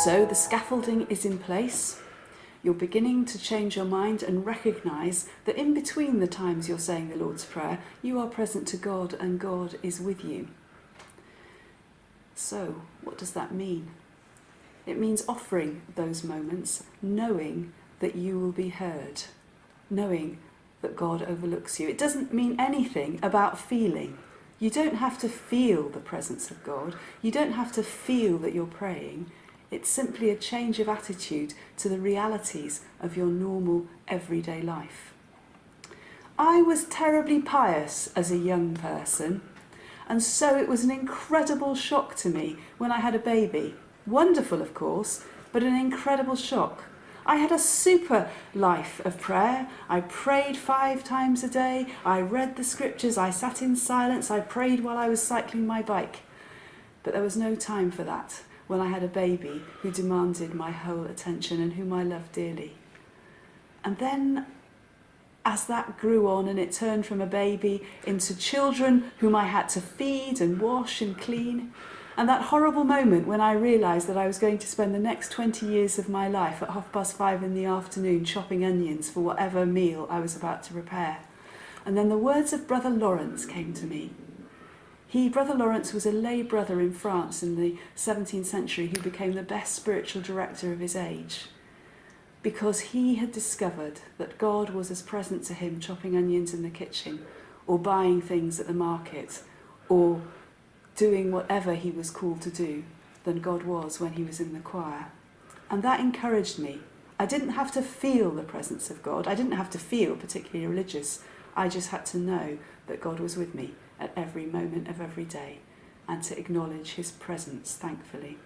So the scaffolding is in place. You're beginning to change your mind and recognise that in between the times you're saying the Lord's Prayer, you are present to God and God is with you. So, what does that mean? It means offering those moments, knowing that you will be heard, knowing that God overlooks you. It doesn't mean anything about feeling. You don't have to feel the presence of God. You don't have to feel that you're praying. It's simply a change of attitude to the realities of your normal, everyday life. I was terribly pious as a young person, and so it was an incredible shock to me when I had a baby. Wonderful, of course, but an incredible shock. I had a super life of prayer. I prayed 5 times a day. I read the scriptures. I sat in silence. I prayed while I was cycling my bike. But there was no time for that when I had a baby who demanded my whole attention and whom I loved dearly. And then, as that grew on and it turned from a baby into children whom I had to feed and wash and clean, and that horrible moment when I realised that I was going to spend the next 20 years of my life at 5:30 in the afternoon chopping onions for whatever meal I was about to prepare. And then the words of Brother Lawrence came to me. Brother Lawrence was a lay brother in France in the 17th century who became the best spiritual director of his age, because he had discovered that God was as present to him chopping onions in the kitchen or buying things at the market or doing whatever he was called to do than God was when he was in the choir. And that encouraged me. I didn't have to feel the presence of God. I didn't have to feel particularly religious. I just had to know that God was with me at every moment of every day and to acknowledge his presence thankfully.